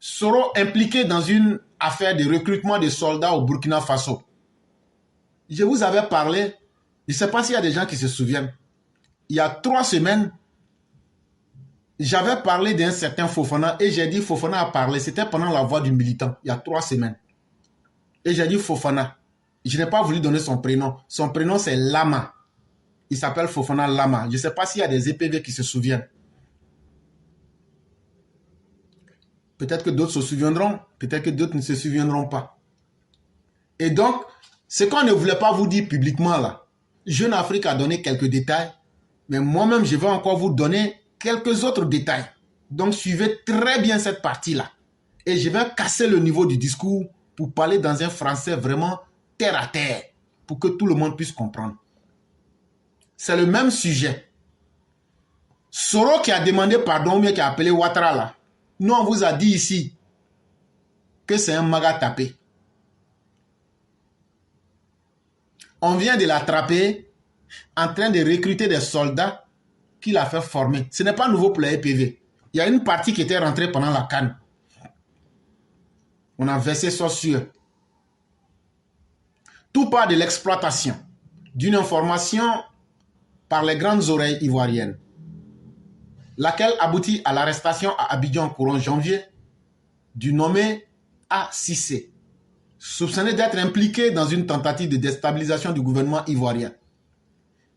Soro impliqué dans une affaire de recrutement de soldats au Burkina Faso. Je vous avais parlé, je ne sais pas s'il y a des gens qui se souviennent. Il y a 3 semaines, j'avais parlé d'un certain Fofana et j'ai dit Fofana a parlé. C'était pendant la voix du militant, il y a 3 semaines. Et j'ai dit Fofana. Je n'ai pas voulu donner son prénom. Son prénom c'est Lama. Il s'appelle Fofana Lama. Je ne sais pas s'il y a des EPV qui se souviennent. Peut-être que d'autres se souviendront, peut-être que d'autres ne se souviendront pas. Et donc, ce qu'on ne voulait pas vous dire publiquement là, Jeune Afrique a donné quelques détails, mais moi-même je vais encore vous donner quelques autres détails. Donc suivez très bien cette partie-là. Et je vais casser le niveau du discours pour parler dans un français vraiment terre à terre, pour que tout le monde puisse comprendre. C'est le même sujet. Soro qui a demandé pardon, mais qui a appelé Ouattara là, nous on vous a dit ici que c'est un maga tapé. On vient de l'attraper en train de recruter des soldats qu'il a fait former. Ce n'est pas nouveau pour la EPV. Il y a une partie qui était rentrée pendant la CAN. On a versé ça sur eux. Tout part de l'exploitation d'une information par les grandes oreilles ivoiriennes, laquelle aboutit à l'arrestation à Abidjan courant janvier du nommé A6C, soupçonné d'être impliqué dans une tentative de déstabilisation du gouvernement ivoirien.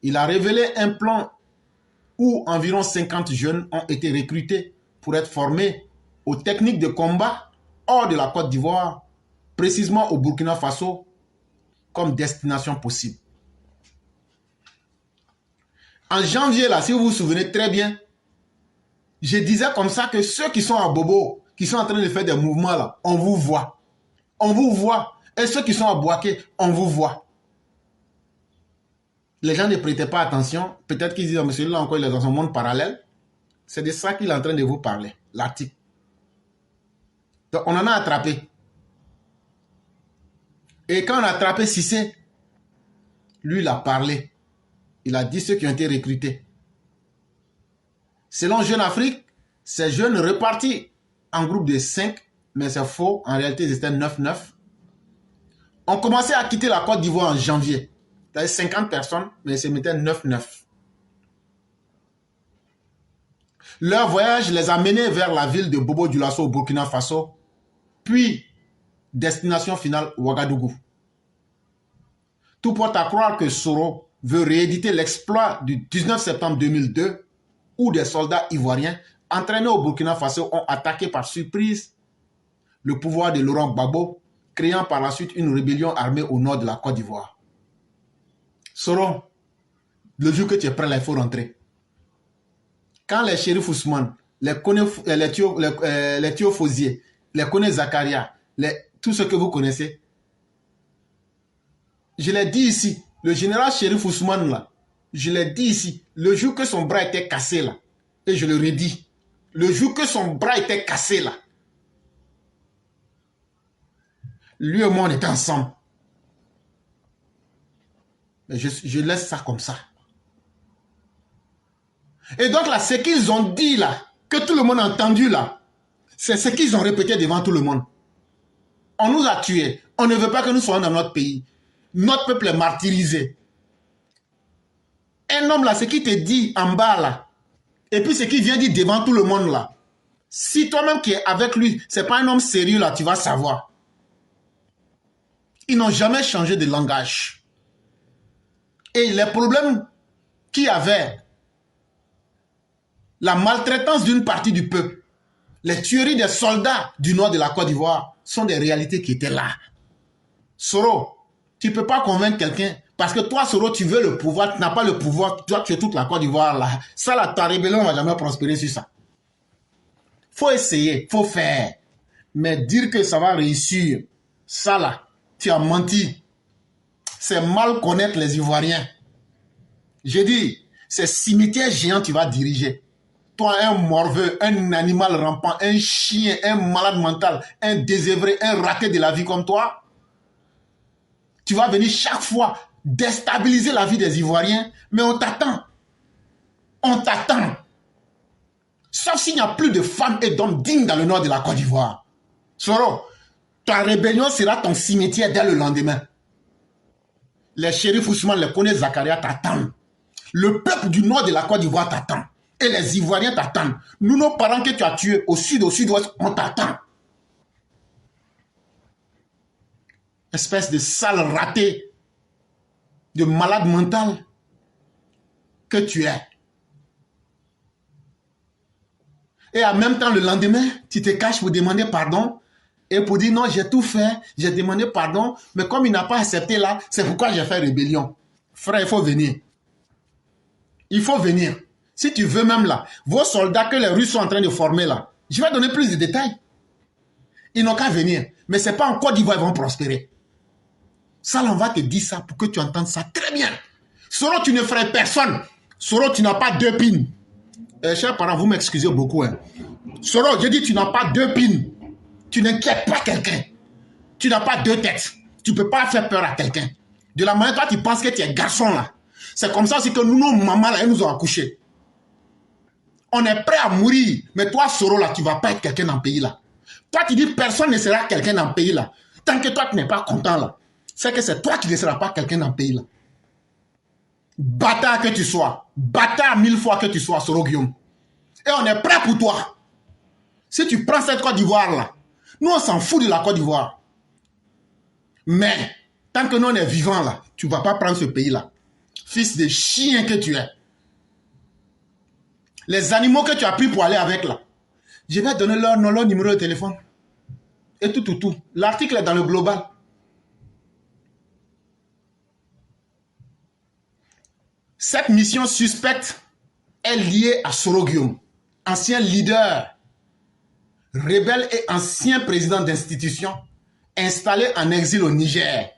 Il a révélé un plan où environ 50 jeunes ont été recrutés pour être formés aux techniques de combat hors de la Côte d'Ivoire, précisément au Burkina Faso, comme destination possible. En janvier, là, si vous vous souvenez très bien, je disais comme ça que ceux qui sont à Bobo, qui sont en train de faire des mouvements là, on vous voit. On vous voit. Et ceux qui sont à Bouaké, on vous voit. Les gens ne prêtaient pas attention. Peut-être qu'ils disent, mais celui-là encore, il est dans un monde parallèle. C'est de ça qu'il est en train de vous parler, l'article. Donc, on en a attrapé. Et quand on a attrapé Cissé, lui, il a parlé. Il a dit ceux qui ont été recrutés. Selon Jeune Afrique, ces jeunes repartis en groupe de 5, mais c'est faux. En réalité, ils étaient 9-9. On commençait à quitter la Côte d'Ivoire en janvier. C'est-à-dire 50 personnes, mais ils se mettaient 9-9. Leur voyage les a menés vers la ville de Bobo Dioulasso au Burkina Faso, puis destination finale Ouagadougou. Tout porte à croire que Soro veut rééditer l'exploit du 19 septembre 2002 où des soldats ivoiriens entraînés au Burkina Faso ont attaqué par surprise le pouvoir de Laurent Gbagbo, créant par la suite une rébellion armée au nord de la Côte d'Ivoire. Soro, le jour que tu es prêt, là, il faut rentrer. Quand les shérifs Ousmane, les Théo Fosier, les Koné Zakaria, tout ce que vous connaissez, je l'ai dit ici, le général shérif Ousmane là, je l'ai dit ici, le jour que son bras était cassé là, et je le redis, le jour que son bras était cassé là, lui et moi on était ensemble. Mais je laisse ça comme ça. Et donc là, ce qu'ils ont dit là, que tout le monde a entendu là, c'est ce qu'ils ont répété devant tout le monde. On nous a tués. On ne veut pas que nous soyons dans notre pays. Notre peuple est martyrisé. Un homme là, ce qu'il te dit en bas là, et puis ce qu'il vient dire devant tout le monde là, si toi-même qui es avec lui, c'est pas un homme sérieux là, tu vas savoir. Ils n'ont jamais changé de langage. Et les problèmes qu'il y avait, la maltraitance d'une partie du peuple, les tueries des soldats du nord de la Côte d'Ivoire sont des réalités qui étaient là. Soro, tu ne peux pas convaincre quelqu'un parce que toi, Soro, tu veux le pouvoir, tu n'as pas le pouvoir, toi, tu es toute la Côte d'Ivoire là. Ça, là, ta rébellion ne va jamais prospérer sur ça. Faut essayer, faut faire. Mais dire que ça va réussir, ça là, tu as menti. C'est mal connaître les Ivoiriens. Je dis, c'est cimetière géant tu vas diriger. Toi, un morveux, un animal rampant, un chien, un malade mental, un désœuvré, un raté de la vie comme toi, tu vas venir chaque fois déstabiliser la vie des Ivoiriens, mais on t'attend. On t'attend. Sauf s'il n'y a plus de femmes et d'hommes dignes dans le nord de la Côte d'Ivoire. Soro, ta rébellion sera ton cimetière dès le lendemain. Les shérifs Ousmane, les Koné Zakaria t'attendent. Le peuple du nord de la Côte d'Ivoire t'attend. Et les Ivoiriens t'attendent. Nous, nos parents que tu as tués au sud, au sud-ouest, on t'attend. Espèce de sale raté, de malade mental que tu es. Et en même temps, le lendemain, tu te caches pour demander pardon et pour dire non, j'ai tout fait, j'ai demandé pardon, mais comme il n'a pas accepté là, c'est pourquoi j'ai fait rébellion. Frère, il faut venir. Il faut venir. Si tu veux même là, vos soldats que les Russes sont en train de former là, je vais donner plus de détails. Ils n'ont qu'à venir. Mais ce n'est pas en Côte d'Ivoire qu'ils vont prospérer. Ça, on va te dire ça pour que tu entendes ça très bien. Soro, tu ne ferais personne. Soro, tu n'as pas deux pins. Chers parents, vous m'excusez beaucoup. Hein. Soro, je dis, tu n'as pas deux pins. Tu n'inquiètes pas quelqu'un. Tu n'as pas deux têtes. Tu ne peux pas faire peur à quelqu'un. De la manière, toi, tu penses que tu es garçon là. C'est comme ça aussi que nous, nos mamans là, elles nous ont accouchés. On est prêt à mourir. Mais toi, Soro, là, tu ne vas pas être quelqu'un dans le pays là. Toi, tu dis, personne ne sera quelqu'un dans le pays là. Tant que toi, tu n'es pas content là. C'est que c'est toi qui ne seras pas quelqu'un dans le pays là. Bâtard que tu sois. Bâtard 1000 fois que tu sois, Soro Guillaume. Et on est prêt pour toi. Si tu prends cette Côte d'Ivoire là, nous, on s'en fout de la Côte d'Ivoire. Mais, tant que nous, on est vivants là, tu ne vas pas prendre ce pays là. Fils de chien que tu es. Les animaux que tu as pris pour aller avec là, je vais donner leur nom, leur numéro de téléphone. Et tout. L'article est dans le global. Cette mission suspecte est liée à Soro Guillaume, ancien leader, rebelle et ancien président d'institution, installé en exil au Niger.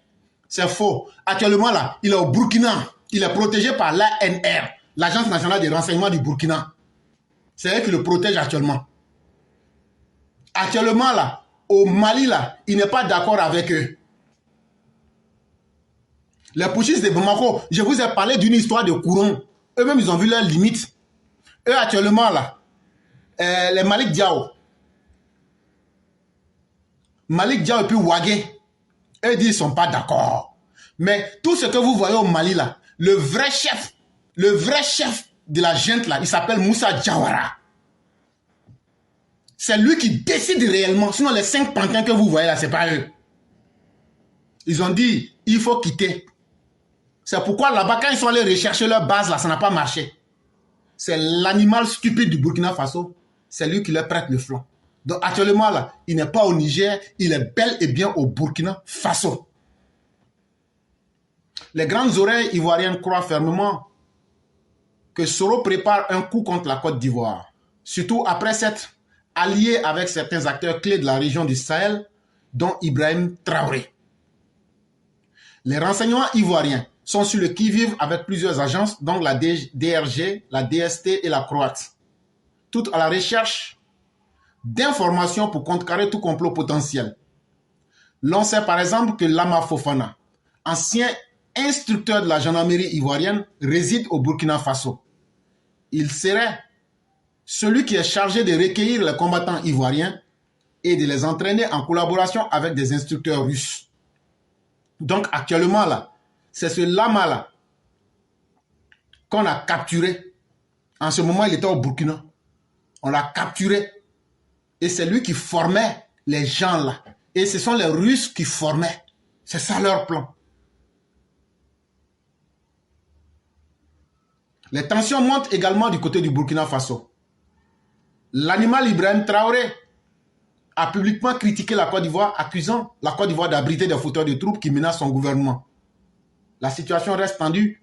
C'est faux. Actuellement là, il est au Burkina. Il est protégé par l'ANR, l'Agence nationale des renseignements du Burkina. C'est elle qui le protège actuellement. Actuellement là, au Mali là, il n'est pas d'accord avec eux. Les putschistes de Bamako, je vous ai parlé d'une histoire de Kouron. Eux-mêmes, ils ont vu leurs limites. Eux, actuellement, là, les Malik Diao. Malik Diao et puis Ouagé, eux disent qu'ils ne sont pas d'accord. Mais tout ce que vous voyez au Mali, là, le vrai chef de la junte, là, il s'appelle Moussa Diawara. C'est lui qui décide réellement. Sinon, les 5 pantins que vous voyez là, ce n'est pas eux. Ils ont dit, il faut quitter. C'est pourquoi là-bas, quand ils sont allés rechercher leur base, là, ça n'a pas marché. C'est l'animal stupide du Burkina Faso. C'est lui qui leur prête le flanc. Donc actuellement, là, il n'est pas au Niger, il est bel et bien au Burkina Faso. Les grandes oreilles ivoiriennes croient fermement que Soro prépare un coup contre la Côte d'Ivoire. Surtout après s'être allié avec certains acteurs clés de la région du Sahel, dont Ibrahim Traoré. Les renseignements ivoiriens sont sur le qui-vive avec plusieurs agences, dont la DRG, la DST et la Croate, toutes à la recherche d'informations pour contrecarrer tout complot potentiel. L'on sait par exemple que Lama Fofana, ancien instructeur de la gendarmerie ivoirienne, réside au Burkina Faso. Il serait celui qui est chargé de recueillir les combattants ivoiriens et de les entraîner en collaboration avec des instructeurs russes. Donc actuellement là, c'est ce Lama là qu'on a capturé. En ce moment, il était au Burkina. On l'a capturé. Et c'est lui qui formait les gens là. Et ce sont les Russes qui formaient. C'est ça leur plan. Les tensions montent également du côté du Burkina Faso. L'animal Ibrahim Traoré a publiquement critiqué la Côte d'Ivoire, accusant la Côte d'Ivoire d'abriter des fauteurs de troupes qui menacent son gouvernement. La situation reste tendue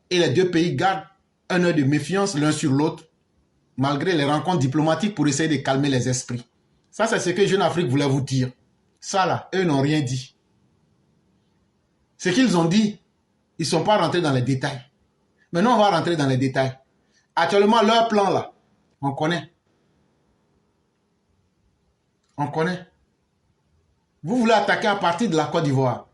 et les deux pays gardent un œil de méfiance l'un sur l'autre, malgré les rencontres diplomatiques pour essayer de calmer les esprits. Ça, c'est ce que Jeune Afrique voulait vous dire. Ça, là, eux n'ont rien dit. Ce qu'ils ont dit, ils ne sont pas rentrés dans les détails. Maintenant, on va rentrer dans les détails. Actuellement, leur plan, là, on connaît. On connaît. Vous voulez attaquer à partir de la Côte d'Ivoire.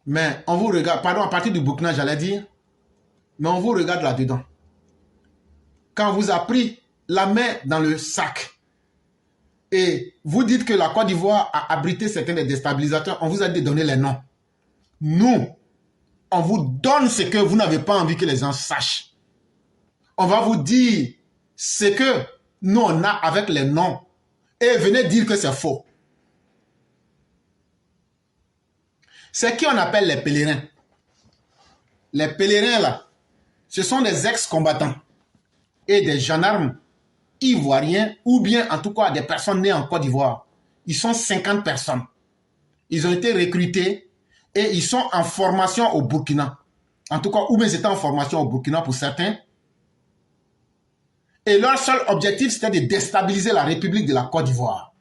Mais on vous regarde, pardon, à partir du Burkina, j'allais dire, Mais on vous regarde là-dedans. Quand on vous a pris la main dans le sac et vous dites que la Côte d'Ivoire a abrité certains des déstabilisateurs, on vous a donné les noms. Nous, on vous donne ce que vous n'avez pas envie que les gens sachent. On va vous dire ce que nous on a avec les noms et venez dire que c'est faux. C'est qui on appelle les pèlerins. Les pèlerins là, ce sont des ex-combattants et des gendarmes ivoiriens ou bien en tout cas des personnes nées en Côte d'Ivoire. Ils sont 50 personnes. Ils ont été recrutés et ils sont en formation au Burkina. En tout cas, ou bien ils étaient en formation au Burkina pour certains. Et leur seul objectif, c'était de déstabiliser la République de la Côte d'Ivoire.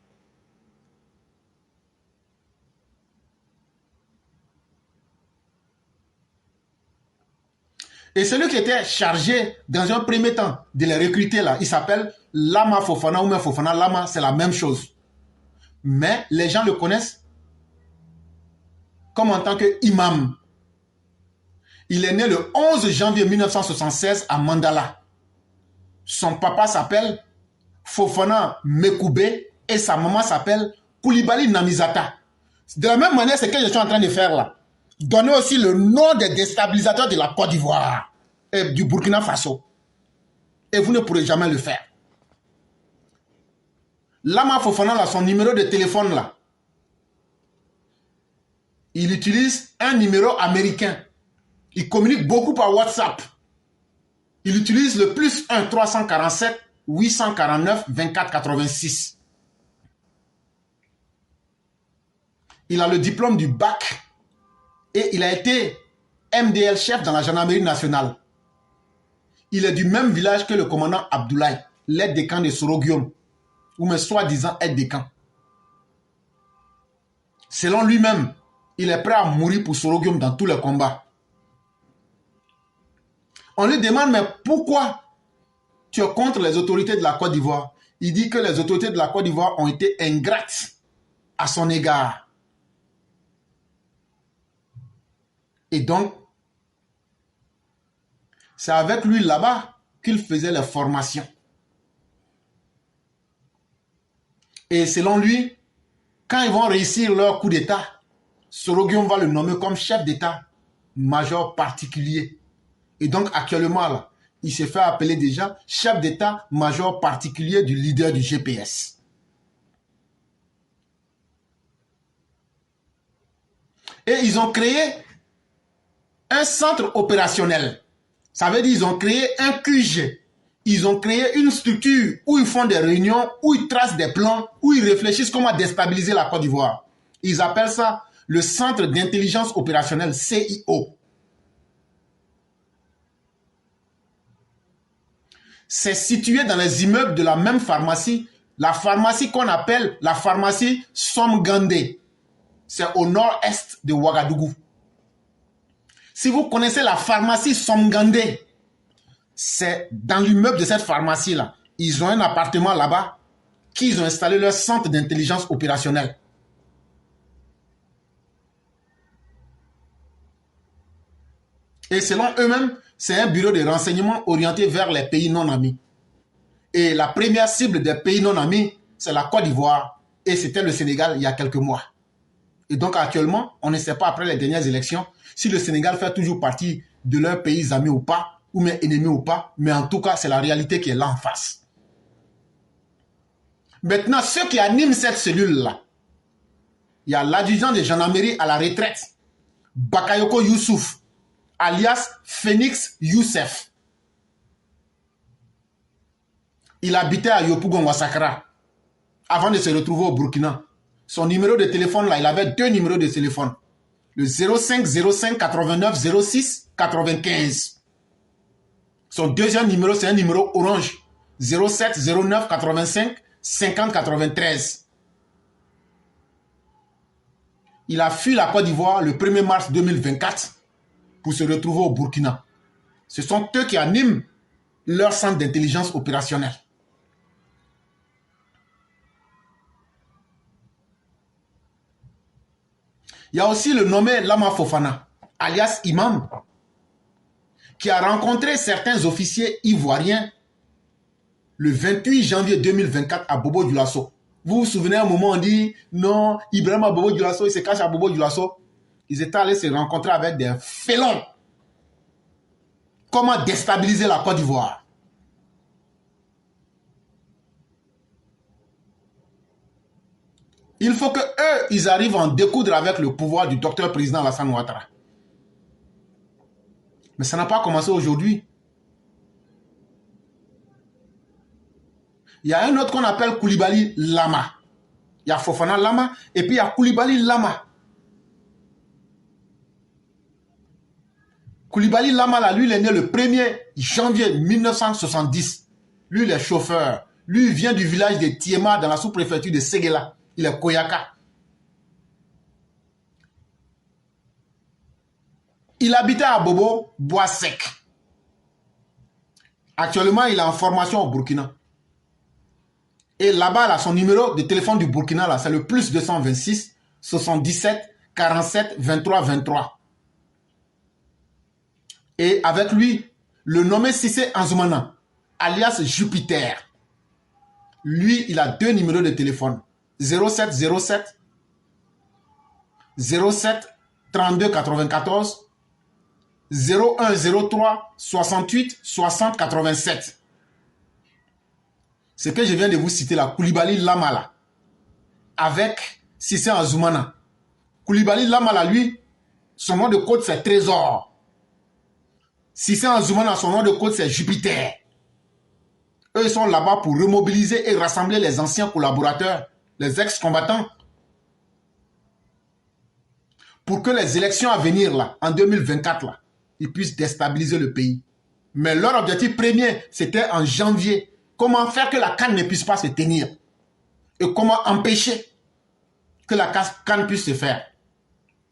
Et celui qui était chargé, dans un premier temps, de les recruter là, il s'appelle Lama Fofana ou même Fofana Lama, c'est la même chose. Mais les gens le connaissent comme en tant qu'imam. Il est né le 11 janvier 1976 à Mandala. Son papa s'appelle Fofana Mekoubé et sa maman s'appelle Koulibaly Namizata. De la même manière, c'est ce que je suis en train de faire là. Donnez aussi le nom des déstabilisateurs de la Côte d'Ivoire et du Burkina Faso. Et vous ne pourrez jamais le faire. Lama Fofana, là, son numéro de téléphone, là, il utilise un numéro américain. Il communique beaucoup par WhatsApp. Il utilise le +1 347 849 24 86. Il a le diplôme du bac et il a été MDL chef dans la gendarmerie nationale. Il est du même village que le commandant Abdoulaye, l'aide de camp de Soro-Guillaume, ou même soi-disant aide de camp. Selon lui-même, il est prêt à mourir pour Soro-Guillaume dans tous les combats. On lui demande, mais pourquoi tu es contre les autorités de la Côte d'Ivoire? Il dit que les autorités de la Côte d'Ivoire ont été ingrates à son égard. Et donc, c'est avec lui là-bas qu'il faisait les formations. Et selon lui, quand ils vont réussir leur coup d'État, Soro-Guillaume va le nommer comme chef d'État-major particulier. Et donc actuellement, là, il se fait appeler déjà chef d'État-major particulier du leader du GPS. Et ils ont créé un centre opérationnel. Ça veut dire qu'ils ont créé un QG. Ils ont créé une structure où ils font des réunions, où ils tracent des plans, où ils réfléchissent comment déstabiliser la Côte d'Ivoire. Ils appellent ça le Centre d'intelligence opérationnelle, CIO. C'est situé dans les immeubles de la même pharmacie, la pharmacie qu'on appelle la pharmacie Somgandé. C'est au nord-est de Ouagadougou. Si vous connaissez la pharmacie Somgandé, c'est dans l'immeuble de cette pharmacie-là. Ils ont un appartement là-bas qu'ils ont installé leur centre d'intelligence opérationnelle. Et selon eux-mêmes, c'est un bureau de renseignement orienté vers les pays non amis. Et la première cible des pays non amis, c'est la Côte d'Ivoire. Et c'était le Sénégal il y a quelques mois. Et donc actuellement, on ne sait pas après les dernières élections si le Sénégal fait toujours partie de leurs pays amis ou pas, ou même ennemis ou pas. Mais en tout cas, c'est la réalité qui est là en face. Maintenant, ceux qui animent cette cellule-là, il y a l'adjudant de gendarmerie à la retraite, Bakayoko Youssouf, alias Phoenix Youssef. Il habitait à Yopougon-Ouassakra avant de se retrouver au Burkina. Son numéro de téléphone, là, il avait deux numéros de téléphone. Le 05 05 89 06 95. Son deuxième numéro, c'est un numéro orange. 07 09 85 50 93. Il a fui la Côte d'Ivoire le 1er mars 2024 pour se retrouver au Burkina. Ce sont eux qui animent leur centre d'intelligence opérationnelle. Il y a aussi le nommé Lama Fofana, alias Imam. qui a rencontré certains officiers ivoiriens le 28 janvier 2024 à Bobo Dioulasso. Vous vous souvenez, à un moment, on dit, non, Ibrahima Bobo Dioulasso, il se cache à Bobo Dioulasso. Ils étaient allés se rencontrer avec des félons. Comment déstabiliser la Côte d'Ivoire? Il faut que eux, ils arrivent à en découdre avec le pouvoir du docteur président Alassane Ouattara. Mais ça n'a pas commencé aujourd'hui. Il y a un autre qu'on appelle Koulibaly Lama. Il y a Fofana Lama et puis il y a Koulibaly Lama. Koulibaly Lama, là, lui, il est né le 1er janvier 1970. Lui, il est chauffeur. Lui, il vient du village de Tiema dans la sous-préfecture de Séguéla. Il est Koyaka. Il habitait à Bobo, Bois Sec. Actuellement, il est en formation au Burkina. Et là-bas, là, son numéro de téléphone du Burkina, c'est le plus 226 77 47 23 23. Et avec lui, le nommé Cissé Anzoumana, alias Jupiter. Lui, il a deux numéros de téléphone. 07 07 07 32 94 01 03 68 60 87. Ce que je viens de vous citer là, Koulibaly Lamala, avec Cissé Anzoumana. Koulibaly Lamala, lui, son nom de code c'est Trésor. Cissé Anzoumana, son nom de code c'est Jupiter. Eux, ils sont là-bas pour remobiliser et rassembler les anciens collaborateurs, les ex-combattants, pour que les élections à venir, là, en 2024, là, ils puissent déstabiliser le pays. Mais leur objectif premier, c'était en janvier. Comment faire que la CAN ne puisse pas se tenir? Et comment empêcher que la CAN puisse se faire?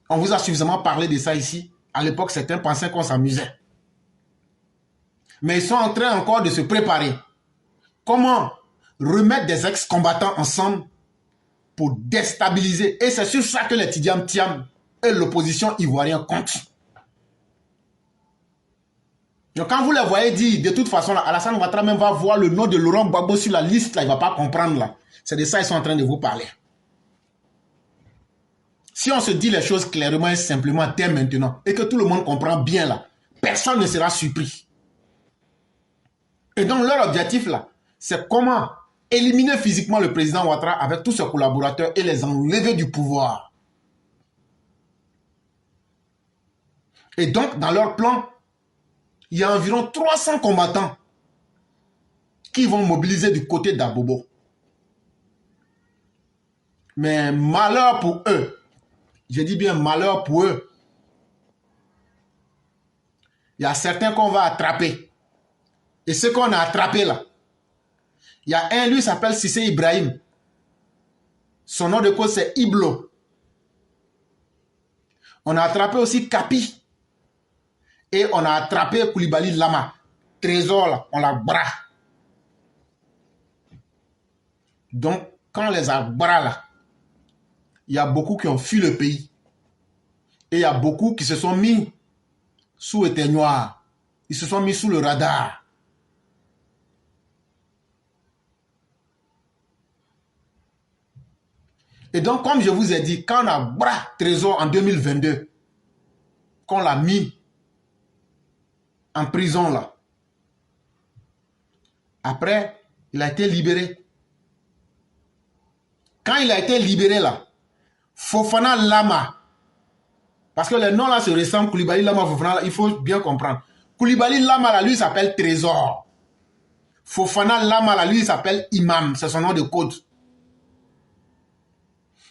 On vous a suffisamment parlé de ça ici. À l'époque, certains pensaient qu'on s'amusait. Mais ils sont en train encore de se préparer. Comment remettre des ex-combattants ensemble pour déstabiliser? Et c'est sur ça que les Tidiam Tiam et l'opposition ivoirienne comptent. Donc quand vous les voyez dire, de toute façon, là, Alassane Ouattara même va voir le nom de Laurent Gbagbo sur la liste, là, il ne va pas comprendre. Là. C'est de ça qu'ils sont en train de vous parler. Si on se dit les choses clairement et simplement dès maintenant, et que tout le monde comprend bien, là, personne ne sera surpris. Et donc leur objectif, là, c'est comment éliminer physiquement le président Ouattara avec tous ses collaborateurs et les enlever du pouvoir. Et donc, dans leur plan, il y a environ 300 combattants qui vont mobiliser du côté d'Abobo. Mais malheur pour eux, je dis bien malheur pour eux, il y a certains qu'on va attraper. Et ceux qu'on a attrapés là, il y a un, lui s'appelle Cissé Ibrahim. Son nom de code c'est Iblo. On a attrapé aussi Kapi. Et on a attrapé Koulibaly Lama. Trésor là, on l'a bras. Donc, quand on les a bras là, il y a beaucoup qui ont fui le pays. Et il y a beaucoup qui se sont mis sous éteignoir. Ils se sont mis sous le radar. Et donc, comme je vous ai dit, quand on a bras Trésor en 2022, qu'on l'a mis en prison là. Après, il a été libéré. Quand il a été libéré là, Fofana Lama, parce que les noms là se ressemblent, Koulibaly Lama, Fofana, il faut bien comprendre. Koulibaly Lama là, lui, il s'appelle Trésor. Fofana Lama là, lui, il s'appelle Imam, c'est son nom de code.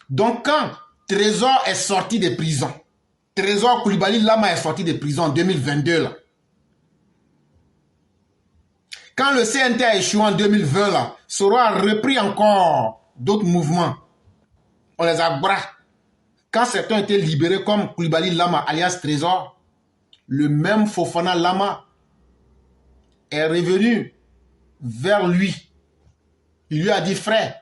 Donc quand Trésor est sorti de prison, Trésor Koulibaly Lama est sorti de prison en 2022 là. Quand le CNT a échoué en 2020, là, Soro a repris encore d'autres mouvements. On les a bras. Quand certains étaient libérés comme Koulibaly Lama alias Trésor, le même Fofana Lama est revenu vers lui. Il lui a dit, frère,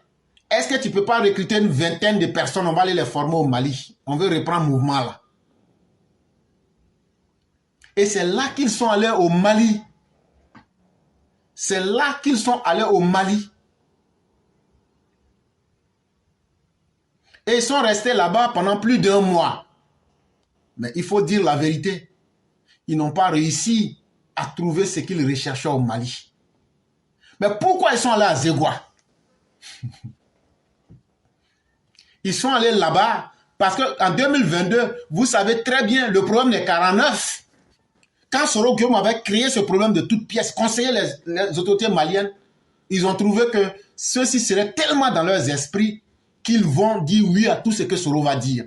est-ce que tu ne peux pas recruter une vingtaine de personnes, on va aller les former au Mali. On veut reprendre le mouvement là. Et c'est là qu'ils sont allés au Mali. C'est là qu'ils sont allés au Mali. Et ils sont restés là-bas pendant plus d'1 mois. Mais il faut dire la vérité. Ils n'ont pas réussi à trouver ce qu'ils recherchaient au Mali. Mais pourquoi ils sont allés à Zégua? Ils sont allés là-bas parce qu'en 2022, vous savez très bien, le problème des 49. Quand Soro Guillaume avait créé ce problème de toutes pièces, conseillé les autorités maliennes, ils ont trouvé que ceux-ci seraient tellement dans leurs esprits qu'ils vont dire oui à tout ce que Soro va dire.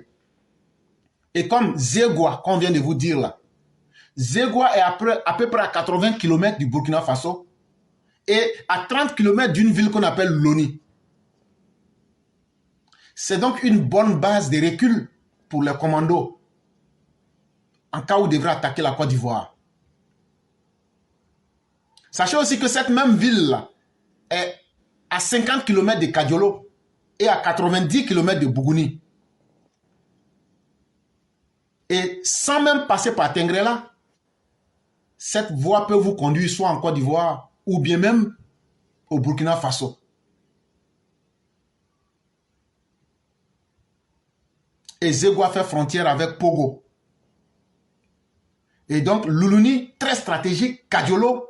Et comme Zégua, qu'on vient de vous dire là, Zégua est à peu près à 80 km du Burkina Faso et à 30 km d'une ville qu'on appelle Loni. C'est donc une bonne base de recul pour les commandos en cas où ils devraient attaquer la Côte d'Ivoire. Sachez aussi que cette même ville-là est à 50 km de Kadiolo et à 90 km de Bougouni. Et sans même passer par Tengrela, cette voie peut vous conduire soit en Côte d'Ivoire ou bien même au Burkina Faso. Et Zégua fait frontière avec Pogo. Et donc Luluni, très stratégique, Kadiolo,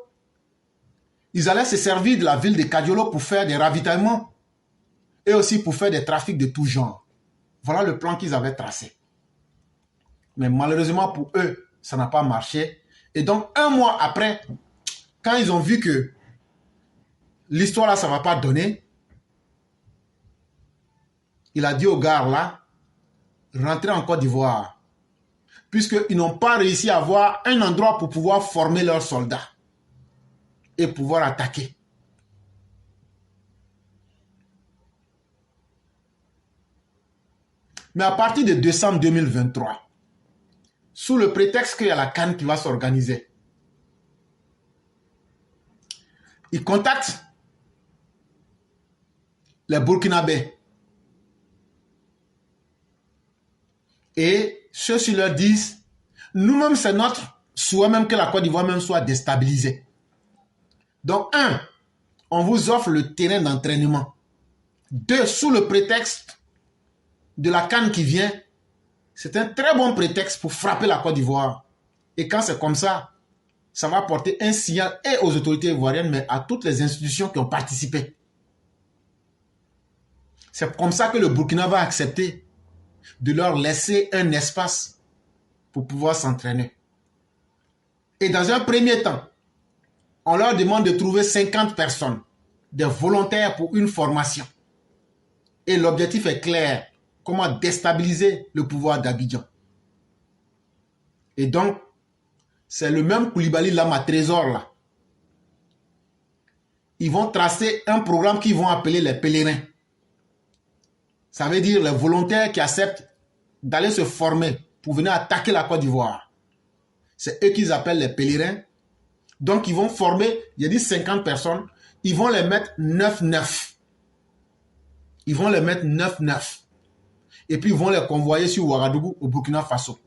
ils allaient se servir de la ville de Kadiolo pour faire des ravitaillements et aussi pour faire des trafics de tout genre. Voilà le plan qu'ils avaient tracé. Mais malheureusement pour eux, ça n'a pas marché. Et donc 1 mois après, quand ils ont vu que l'histoire là, ça ne va pas donner, il a dit aux gars là, rentrez en Côte d'Ivoire. Puisqu'ils n'ont pas réussi à avoir un endroit pour pouvoir former leurs soldats et pouvoir attaquer. Mais à partir de décembre 2023, sous le prétexte qu'il y a la CAN qui va s'organiser, ils contactent les Burkinabés. Et ceux-ci leur disent, nous-mêmes, c'est notre souhait même que la Côte d'Ivoire même soit déstabilisée. Donc, 1, on vous offre le terrain d'entraînement. 2, sous le prétexte de la CAN qui vient, c'est un très bon prétexte pour frapper la Côte d'Ivoire. Et quand c'est comme ça, ça va porter un signal et aux autorités ivoiriennes, mais à toutes les institutions qui ont participé. C'est comme ça que le Burkina va accepter de leur laisser un espace pour pouvoir s'entraîner. Et dans un premier temps, on leur demande de trouver 50 personnes, des volontaires pour une formation. Et l'objectif est clair, comment déstabiliser le pouvoir d'Abidjan. Et donc, c'est le même Koulibaly Lama Trésor là. Ils vont tracer un programme qu'ils vont appeler les pèlerins. Ça veut dire les volontaires qui acceptent d'aller se former pour venir attaquer la Côte d'Ivoire. C'est eux qu'ils appellent les pèlerins. Donc, ils vont former, j'ai dit 50 personnes, ils vont les mettre 9-9. Ils vont les mettre 9-9. Et puis, ils vont les convoyer sur Ouagadougou, au Burkina Faso.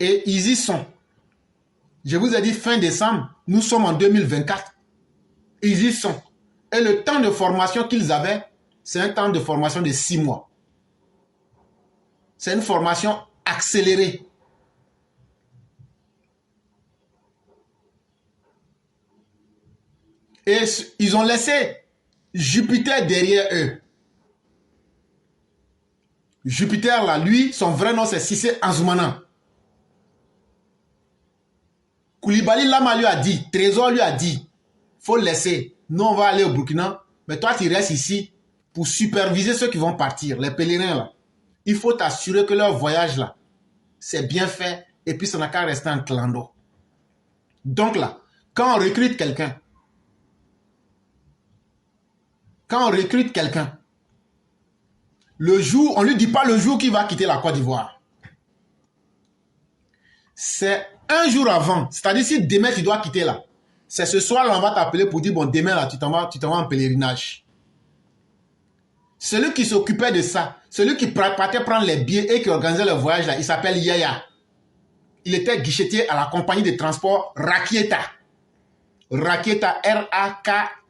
Et ils y sont. Je vous ai dit fin décembre, nous sommes en 2024. Ils y sont. Et le temps de formation qu'ils avaient, c'est un temps de formation de 6 mois. C'est une formation accélérée. Et ils ont laissé Jupiter derrière eux. Jupiter, là, lui, son vrai nom, c'est Cissé Anzoumana. Koulibaly Lama lui a dit, Trésor lui a dit, faut laisser. Nous, on va aller au Burkina, mais toi, tu restes ici pour superviser ceux qui vont partir, les pèlerins, là. Il faut t'assurer que leur voyage, là, c'est bien fait, et puis ça n'a qu'à rester en clando. Donc là, quand on recrute quelqu'un, le jour, on ne lui dit pas le jour qu'il va quitter la Côte d'Ivoire. C'est un jour avant. C'est-à-dire, si demain tu dois quitter là, c'est ce soir là, on va t'appeler pour dire, bon, demain là, tu t'en vas en pèlerinage. Celui qui s'occupait de ça, celui qui partait prendre les billets et qui organisait le voyage, là, il s'appelle Yaya. Il était guichetier à la compagnie de transport Rakieta. Rakieta, R-A-K-I-E-T-A.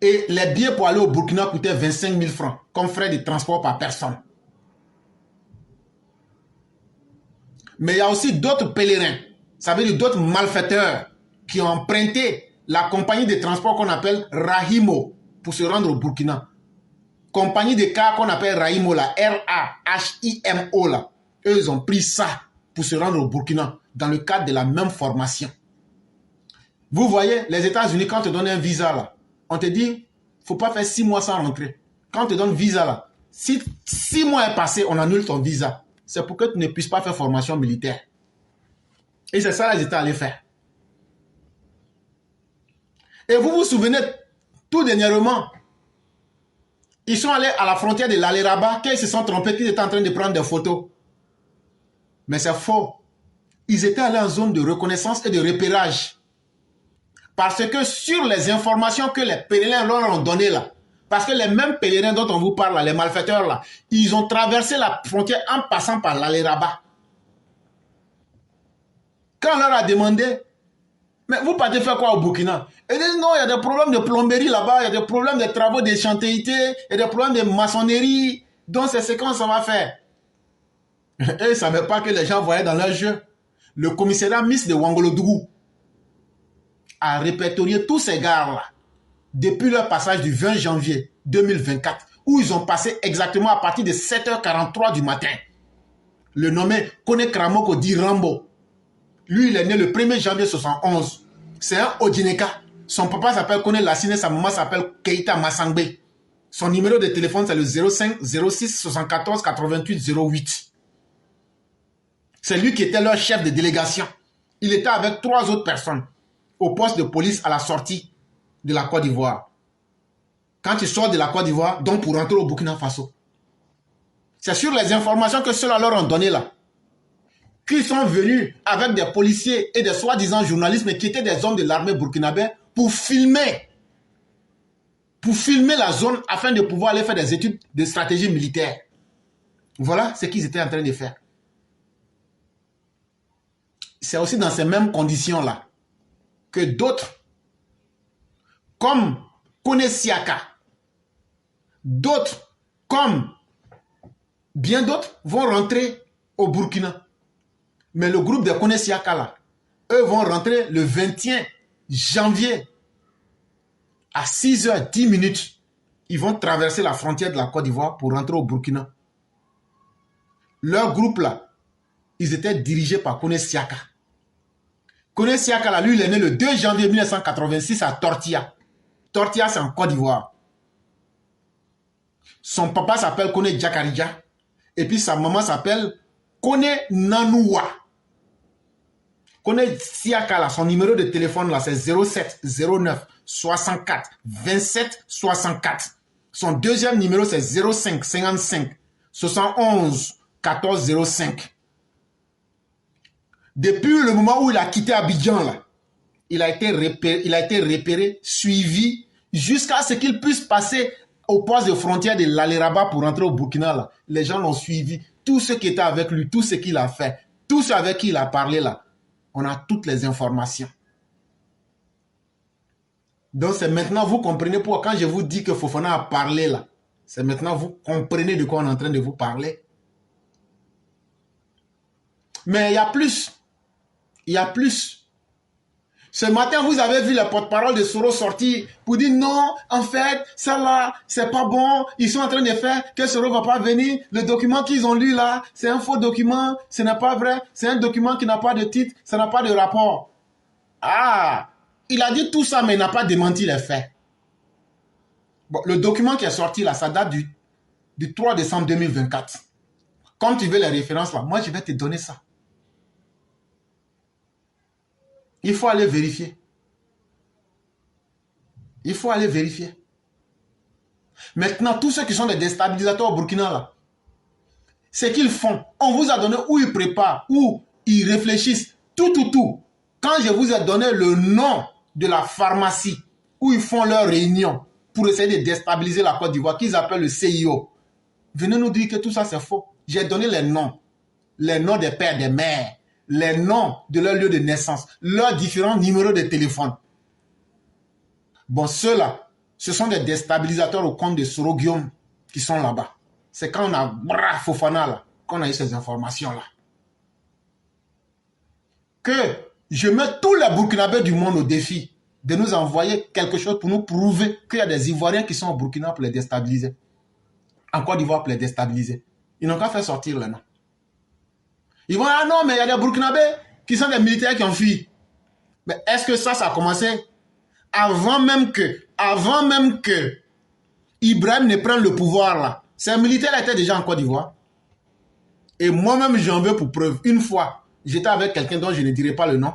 Et les billets pour aller au Burkina coûtaient 25 000 francs comme frais de transport par personne. Mais il y a aussi d'autres pèlerins, ça veut dire d'autres malfaiteurs qui ont emprunté la compagnie de transport qu'on appelle Rahimo pour se rendre au Burkina. Compagnie de car qu'on appelle Rahimo, là, R-A-H-I-M-O, là. Eux, ils ont pris ça pour se rendre au Burkina dans le cadre de la même formation. Vous voyez, les États-Unis, quand on te donne un visa, là, on te dit, il ne faut pas faire 6 mois sans rentrer. Quand on te donne visa, là, si 6 mois est passé, on annule ton visa. C'est pour que tu ne puisses pas faire formation militaire. Et c'est ça qu'ils étaient allés faire. Et vous vous souvenez, tout dernièrement, ils sont allés à la frontière de l'Aléraba, qu'ils se sont trompés, qu'ils étaient en train de prendre des photos. Mais c'est faux. Ils étaient allés en zone de reconnaissance et de repérage. Parce que sur les informations que les pèlerins leur ont données là, parce que les mêmes pèlerins dont on vous parle là, les malfaiteurs là, ils ont traversé la frontière en passant par l'Aléraba. Quand on leur a demandé, mais vous partez faire quoi au Burkina? Ils disent non, il y a des problèmes de plomberie là-bas, il y a des problèmes de travaux d'échantéité, il y a des problèmes de maçonnerie, donc c'est ce qu'on s'en va faire. Et ils ne savaient pas que les gens voyaient dans leur jeu. Le commissariat Miss de Ouangolodougou a répertorié tous ces gars-là depuis leur passage du 20 janvier 2024, où ils ont passé exactement à partir de 7h43 du matin. Le nommé Kone Kramoko dit Rambo. Lui, il est né le 1er janvier 71. C'est un Odineka. Son papa s'appelle Kone Lassine, sa maman s'appelle Keita Massangbe. Son numéro de téléphone, c'est le 05 06 74 88 08. C'est lui qui était leur chef de délégation. Il était avec 3 autres personnes au poste de police à la sortie de la Côte d'Ivoire. Quand tu sors de la Côte d'Ivoire, donc pour rentrer au Burkina Faso. C'est sur les informations que ceux-là leur ont donné là, qu'ils sont venus avec des policiers et des soi-disant journalistes, mais qui étaient des hommes de l'armée burkinabé, pour filmer la zone afin de pouvoir aller faire des études de stratégie militaire. Voilà ce qu'ils étaient en train de faire. C'est aussi dans ces mêmes conditions-là que d'autres, comme Kone Siaka, d'autres, comme bien d'autres, vont rentrer au Burkina. Mais le groupe de Kone Siaka, là, eux vont rentrer le 21 janvier à 6h10. Ils vont traverser la frontière de la Côte d'Ivoire pour rentrer au Burkina. Leur groupe, là, ils étaient dirigés par Kone Siaka. Kone Siaka, là, lui, il est né le 2 janvier 1986 à Tortilla. Tortilla, c'est en Côte d'Ivoire. Son papa s'appelle Kone Djakarija. Et puis sa maman s'appelle Kone Nanoua. Kone Siaka, là, son numéro de téléphone, là, c'est 07 09 64 27 64. Son deuxième numéro, c'est 05 55 71 14 05. Depuis le moment où il a quitté Abidjan, là, il a été repéré, suivi, jusqu'à ce qu'il puisse passer au poste de frontière de l'Aléraba pour rentrer au Burkina. Là. Les gens l'ont suivi. Tous ceux qui étaient avec lui, tout ce qu'il a fait, tous ceux avec qui il a parlé, là, on a toutes les informations. Donc c'est maintenant, vous comprenez pourquoi quand je vous dis que Fofana a parlé, là, c'est maintenant, vous comprenez de quoi on est en train de vous parler. Mais il y a plus. Il y a plus. Ce matin, vous avez vu le porte-parole de Soro sortir pour dire non, en fait, ça là, c'est pas bon. Ils sont en train de faire que Soro va pas venir. Le document qu'ils ont lu là, c'est un faux document. Ce n'est pas vrai. C'est un document qui n'a pas de titre. Ça n'a pas de rapport. Ah, il a dit tout ça, mais il n'a pas démenti les faits. Bon, le document qui est sorti là, ça date du 3 décembre 2024. Comme tu veux les références là, moi je vais te donner ça. Il faut aller vérifier. Il faut aller vérifier. Maintenant, tous ceux qui sont des déstabilisateurs au Burkina, là, ce qu'ils font, on vous a donné où ils préparent, où ils réfléchissent, tout. Quand je vous ai donné le nom de la pharmacie où ils font leur réunion pour essayer de déstabiliser la Côte d'Ivoire, qu'ils appellent le CIO. Venez nous dire que tout ça c'est faux. J'ai donné les noms des pères, des mères, les noms de leur lieu de naissance, leurs différents numéros de téléphone. Bon, ceux-là, ce sont des déstabilisateurs au compte de Soro Guillaume qui sont là-bas. C'est quand on a Fofana là, qu'on a eu ces informations-là. Que je mets tous les Burkinabés du monde au défi de nous envoyer quelque chose pour nous prouver qu'il y a des Ivoiriens qui sont au Burkina pour les déstabiliser. En Côte d'Ivoire pour les déstabiliser. Ils n'ont qu'à faire sortir le nom. Ils vont dire, ah non, mais il y a des Burkinabés qui sont des militaires qui ont fui. Mais est-ce que ça a commencé avant même que Ibrahim ne prenne le pouvoir là? Ces militaires étaient déjà en Côte d'Ivoire. Et moi-même, j'en veux pour preuve. Une fois, j'étais avec quelqu'un dont je ne dirai pas le nom.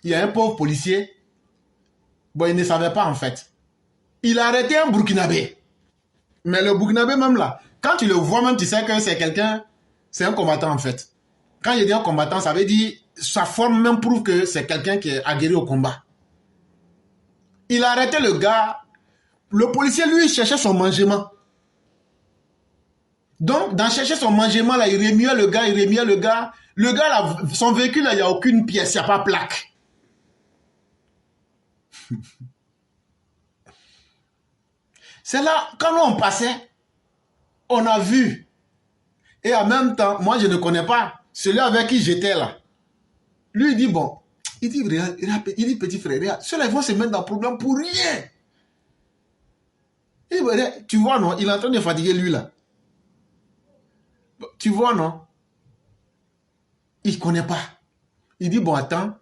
Il y a un pauvre policier. Bon, il ne savait pas en fait. Il a arrêté un Burkinabé. Mais le Burkinabé même là, quand tu le vois même, tu sais que c'est quelqu'un, c'est un combattant en fait. Quand je dis un combattant, ça veut dire, sa forme même prouve que c'est quelqu'un qui est aguerri au combat. Il a arrêté le gars. Le policier, lui, il cherchait son mangement. Donc, dans chercher son mangement, là, il remuait le gars. Le gars, là, son véhicule, là, il n'y a aucune pièce, il n'y a pas de plaque. C'est là, quand nous on passait, on a vu. Et en même temps, moi, je ne connais pas celui avec qui j'étais là. Lui, il dit, bon, il dit, petit frère, regarde, ceux-là, ils vont se mettre dans le problème pour rien. Il dit, tu vois, non, il est en train de fatiguer lui, là. Tu vois, non? Il ne connaît pas. Il dit, bon, attends.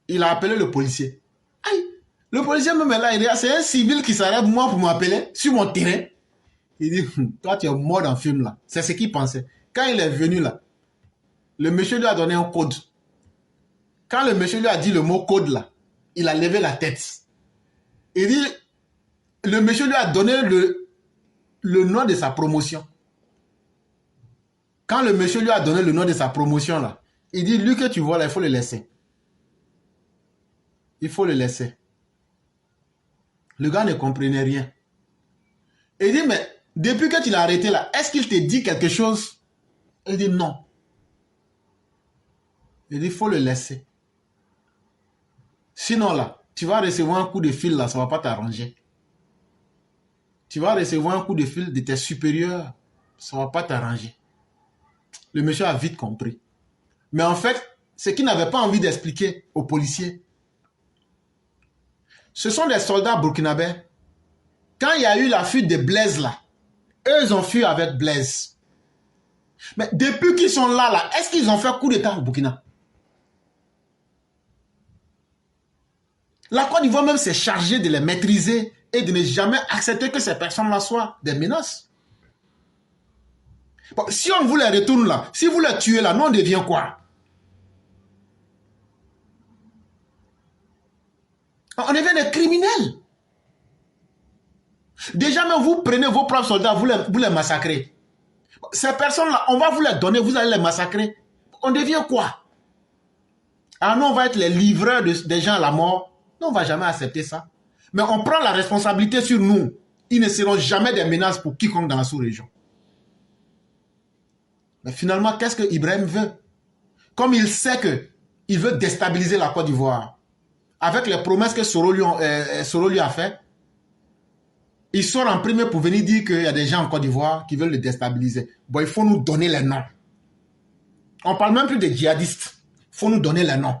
Il a appelé le policier. Aïe, le policier même est là, il dit, c'est un civil qui s'arrête, moi, pour m'appeler, sur mon terrain. Il dit, toi, tu es mort dans le film, là. C'est ce qu'il pensait. Quand il est venu, là, le monsieur lui a donné un code. Quand le monsieur lui a dit le mot code, là, il a levé la tête. Il dit, le monsieur lui a donné le nom de sa promotion. Quand le monsieur lui a donné le nom de sa promotion, là, il dit, lui que tu vois là, il faut le laisser. Il faut le laisser. Le gars ne comprenait rien. Il dit, mais depuis que tu l'as arrêté là, est-ce qu'il te dit quelque chose? Il dit, non. Il dit, il faut le laisser. Sinon là, tu vas recevoir un coup de fil là, ça ne va pas t'arranger. Tu vas recevoir un coup de fil de tes supérieurs, ça ne va pas t'arranger. Le monsieur a vite compris. Mais en fait, ce qu'il n'avait pas envie d'expliquer aux policiers, ce sont des soldats burkinabés. Quand il y a eu la fuite de Blaise là, eux ils ont fui avec Blaise. Mais depuis qu'ils sont là, est-ce qu'ils ont fait coup d'état au Burkina? La Côte d'Ivoire même s'est chargée de les maîtriser et de ne jamais accepter que ces personnes-là soient des menaces. Bon, si on vous les retourne là, si vous les tuez là, nous on devient quoi? On devient des criminels. Déjà même vous prenez vos propres soldats, vous les massacrez. Ces personnes-là, on va vous les donner, vous allez les massacrer. On devient quoi? Ah non, on va être les livreurs des gens à la mort. Non, on ne va jamais accepter ça. Mais on prend la responsabilité sur nous. Ils ne seront jamais des menaces pour quiconque dans la sous-région. Mais finalement, qu'est-ce que Ibrahim veut? Comme il sait qu'il veut déstabiliser la Côte d'Ivoire, avec les promesses que Soro lui a fait, il sort en premier pour venir dire qu'il y a des gens en Côte d'Ivoire qui veulent le déstabiliser. Bon, il faut nous donner les noms. On ne parle même plus de djihadistes. Il faut nous donner les noms.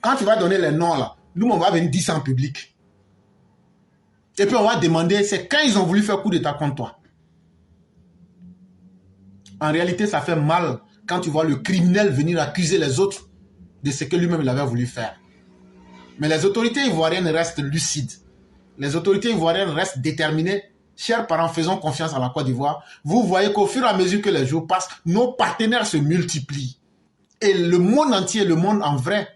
Quand tu vas donner les noms, là, nous, on va venir dire ça en public. Et puis, on va demander, c'est quand ils ont voulu faire coup d'état contre toi. En réalité, ça fait mal quand tu vois le criminel venir accuser les autres de ce que lui-même il avait voulu faire. Mais les autorités ivoiriennes restent lucides. Les autorités ivoiriennes restent déterminées. Chers parents, faisons confiance à la Côte d'Ivoire. Vous voyez qu'au fur et à mesure que les jours passent, nos partenaires se multiplient. Et le monde entier, le monde en vrai,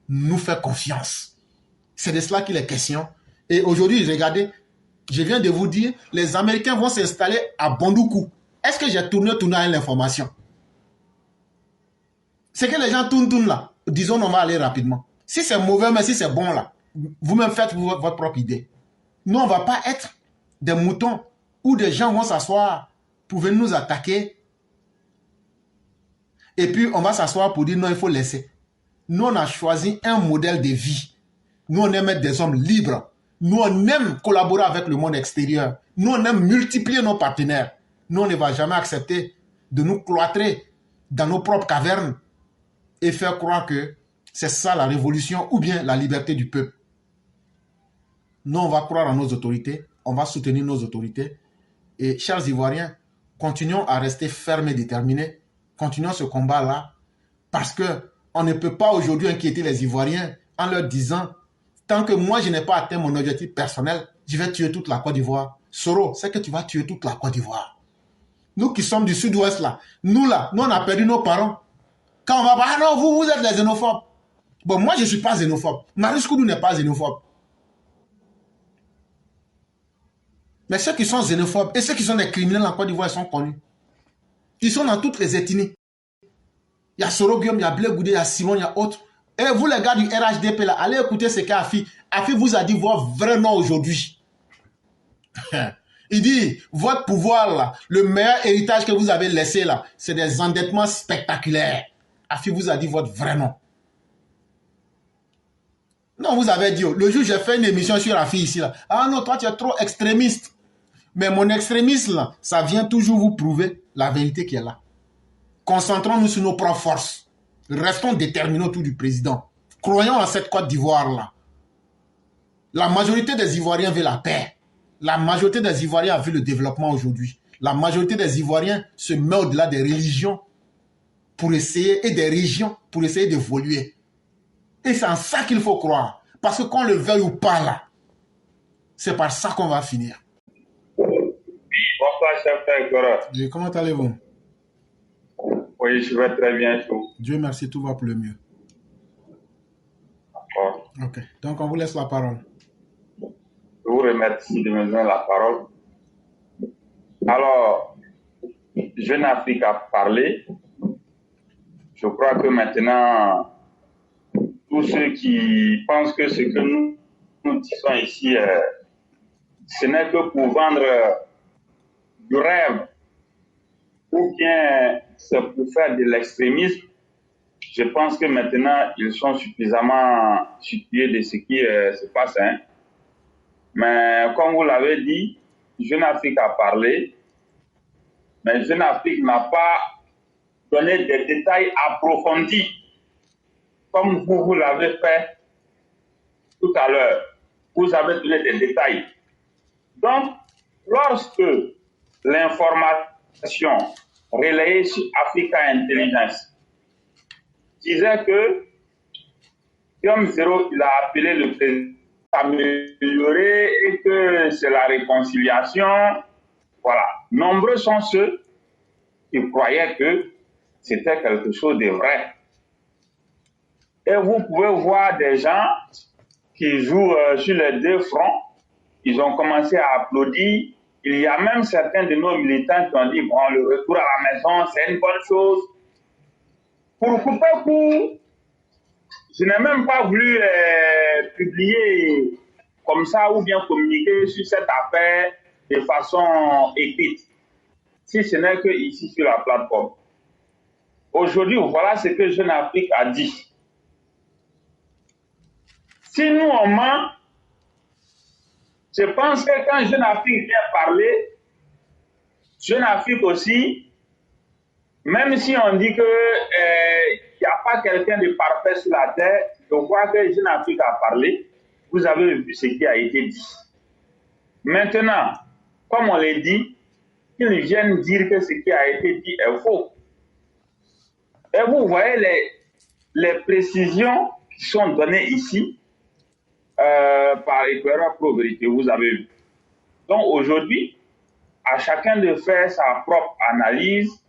nous fait confiance. C'est de cela qu'il est question. Et aujourd'hui, regardez, je viens de vous dire, les Américains vont s'installer à Bondoukou. Est-ce que j'ai tourné à l'information? C'est que les gens tournent là. Disons, on va aller rapidement. Si c'est mauvais, mais si c'est bon là, vous-même faites votre propre idée. Nous, on ne va pas être des moutons où des gens vont s'asseoir pour venir nous attaquer. Et puis, on va s'asseoir pour dire non, il faut laisser. Nous, on a choisi un modèle de vie. Nous, on aime être des hommes libres. Nous, on aime collaborer avec le monde extérieur. Nous, on aime multiplier nos partenaires. Nous, on ne va jamais accepter de nous cloîtrer dans nos propres cavernes et faire croire que c'est ça la révolution ou bien la liberté du peuple. Nous, on va croire en nos autorités. On va soutenir nos autorités. Et, chers Ivoiriens, continuons à rester fermes et déterminés. Continuons ce combat-là parce qu'on ne peut pas aujourd'hui inquiéter les Ivoiriens en leur disant tant que moi, je n'ai pas atteint mon objectif personnel, je vais tuer toute la Côte d'Ivoire. Soro, c'est que tu vas tuer toute la Côte d'Ivoire. Nous qui sommes du sud-ouest là, nous, on a perdu nos parents. Quand on va dire, ah non, vous êtes les xénophobes. Bon, moi, je ne suis pas xénophobe. Marius Koudou n'est pas xénophobe. Mais ceux qui sont xénophobes et ceux qui sont des criminels en Côte d'Ivoire, ils sont connus. Ils sont dans toutes les ethnies. Il y a Soro Guillaume, il y a Blé Goudé, il y a Simon, il y a autres. Et vous, les gars du RHDP, là, allez écouter ce qu'a Afi. Afi vous a dit votre vrai nom aujourd'hui. Il dit, votre pouvoir, là, le meilleur héritage que vous avez laissé, là, c'est des endettements spectaculaires. Afi vous a dit votre vrai nom. Non, vous avez dit, le jour où j'ai fait une émission sur Afi ici, là, ah non, toi, tu es trop extrémiste. Mais mon extrémisme, là, ça vient toujours vous prouver la vérité qui est là. Concentrons-nous sur nos propres forces. Restons déterminés autour du président. Croyons en cette Côte d'Ivoire-là. La majorité des Ivoiriens veut la paix. La majorité des Ivoiriens a vu le développement aujourd'hui. La majorité des Ivoiriens se met au-delà des religions pour essayer, et des régions pour essayer d'évoluer. Et c'est en ça qu'il faut croire. Parce que qu'on le veuille ou pas là, c'est par ça qu'on va finir. Bonsoir, chef frère. Comment allez-vous? Oui, je vais très bien. Dieu merci, tout va pour le mieux. D'accord. Ok, donc on vous laisse la parole. Je vous remercie de me donner la parole. Alors, Jeune Afrique a parlé. Je crois que maintenant, tous ceux qui pensent que ce que nous disons ici, ce n'est que pour vendre du rêve ou bien c'est pour faire de l'extrémisme, je pense que maintenant, ils sont suffisamment situés de ce qui se passe. Hein. Mais comme vous l'avez dit, Jeune Afrique a parlé, mais Jeune Afrique n'a pas donné des détails approfondis, comme vous l'avez fait tout à l'heure. Vous avez donné des détails. Donc, lorsque l'information relayée sur Africa Intelligence disait que Guillaume Zéro, il a appelé le président à améliorer et que c'est la réconciliation. Voilà. Nombreux sont ceux qui croyaient que c'était quelque chose de vrai. Et vous pouvez voir des gens qui jouent sur les deux fronts. Ils ont commencé à applaudir. Il y a même certains de nos militants qui ont dit, bon, le retour à la maison, c'est une bonne chose. Pour couper court, je n'ai même pas voulu publier comme ça ou bien communiquer sur cette affaire de façon écrite, si ce n'est que ici sur la plateforme. Aujourd'hui, voilà ce que Jeune Afrique a dit. Si nous on ment, je pense que quand Jeune Afrique vient parler, Jeune Afrique aussi, même si on dit qu'il n'y a pas quelqu'un de parfait sur la terre, je crois que Jeune Afrique a parlé, vous avez vu ce qui a été dit. Maintenant, comme on l'a dit, qu'ils viennent dire que ce qui a été dit est faux. Et vous voyez les précisions qui sont données ici par Éclaireur Pro Vérité, vous avez vu. Donc aujourd'hui, à chacun de faire sa propre analyse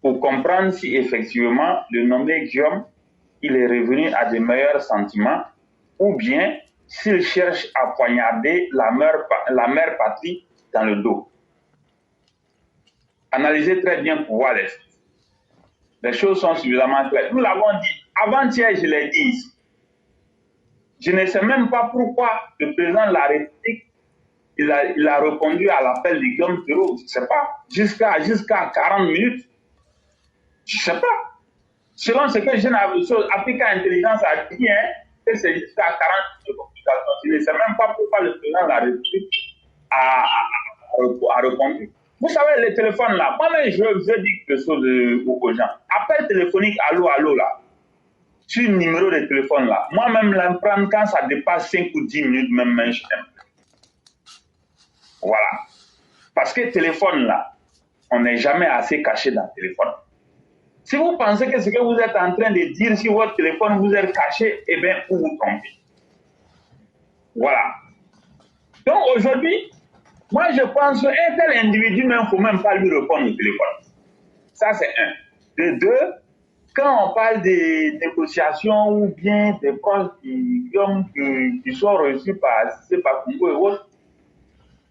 pour comprendre si effectivement le nommé Guillaume, il est revenu à de meilleurs sentiments ou bien s'il cherche à poignarder la mère patrie dans le dos. Analysez très bien pour voir les choses. Les choses sont suffisamment claires. Nous l'avons dit, avant-hier, je l'ai dit ici. Je ne sais même pas pourquoi le président de la République, il a répondu à l'appel de Guillaume Thérault, je ne sais pas, jusqu'à 40 minutes. Je ne sais pas. Selon ce que Jeune Africa Intelligence a dit, hein, que c'est jusqu'à 40 minutes de communication. Je ne sais même pas pourquoi le président de la République a répondu. Vous savez, les téléphones là, moi-même, je dis quelque chose aux gens. Appel téléphonique, allô, allô là. Sur le numéro de téléphone là, moi-même, l'emprunte, quand ça dépasse 5 ou 10 minutes, même je t'aime. Voilà. Parce que téléphone là, on n'est jamais assez caché dans le téléphone. Si vous pensez que ce que vous êtes en train de dire sur votre téléphone, vous êtes caché, eh bien, vous vous trompez. Voilà. Donc aujourd'hui, moi je pense qu'un tel individu, il ne faut même pas lui répondre au téléphone. Ça, c'est un. De deux, quand on parle des négociations ou bien des causes qui sont reçues par Congo et autres,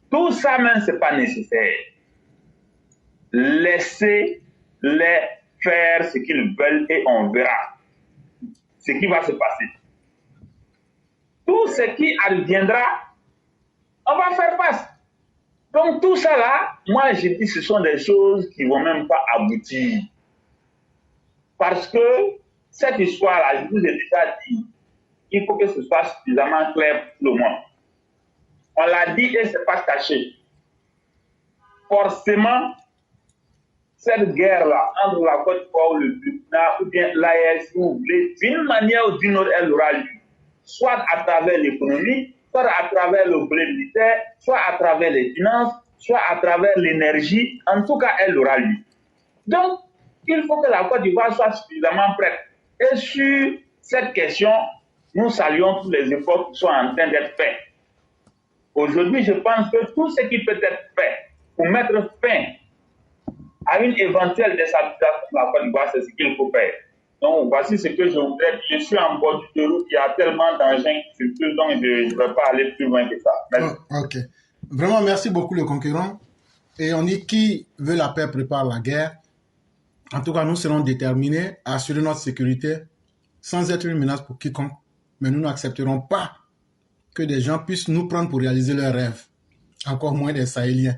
tout ça même, ce n'est pas nécessaire. Laissez-les faire ce qu'ils veulent et on verra ce qui va se passer. Tout ce qui adviendra, on va faire face. Donc tout ça là, moi je dis ce sont des choses qui ne vont même pas aboutir. Parce que cette histoire-là, je vous ai déjà dit, il faut que ce soit suffisamment clair pour tout le monde. On l'a dit et ce n'est pas caché. Forcément, cette guerre-là, entre la Côte d'Ivoire ou le Burkina, ou bien l'AES, si vous voulez, d'une manière ou d'une autre, elle aura lieu. Soit à travers l'économie, soit à travers le volet militaire, soit à travers les finances, soit à travers l'énergie. En tout cas, elle aura lieu. Donc, il faut que la Côte d'Ivoire soit suffisamment prête. Et sur cette question, nous saluons tous les efforts qui sont en train d'être faits. Aujourd'hui, je pense que tout ce qui peut être fait pour mettre fin à une éventuelle déstabilisation de la Côte d'Ivoire, c'est ce qu'il faut faire. Donc, voici ce que je voudrais dire. Je suis en bord de route, il y a tellement d'engins qui circulent, donc je ne vais pas aller plus loin que ça. Merci. Oh, ok. Vraiment, merci beaucoup, le conquérant. Et on dit qui veut la paix prépare la guerre. En tout cas, nous serons déterminés à assurer notre sécurité sans être une menace pour quiconque. Mais nous n'accepterons pas que des gens puissent nous prendre pour réaliser leurs rêves. Encore moins des Sahéliens.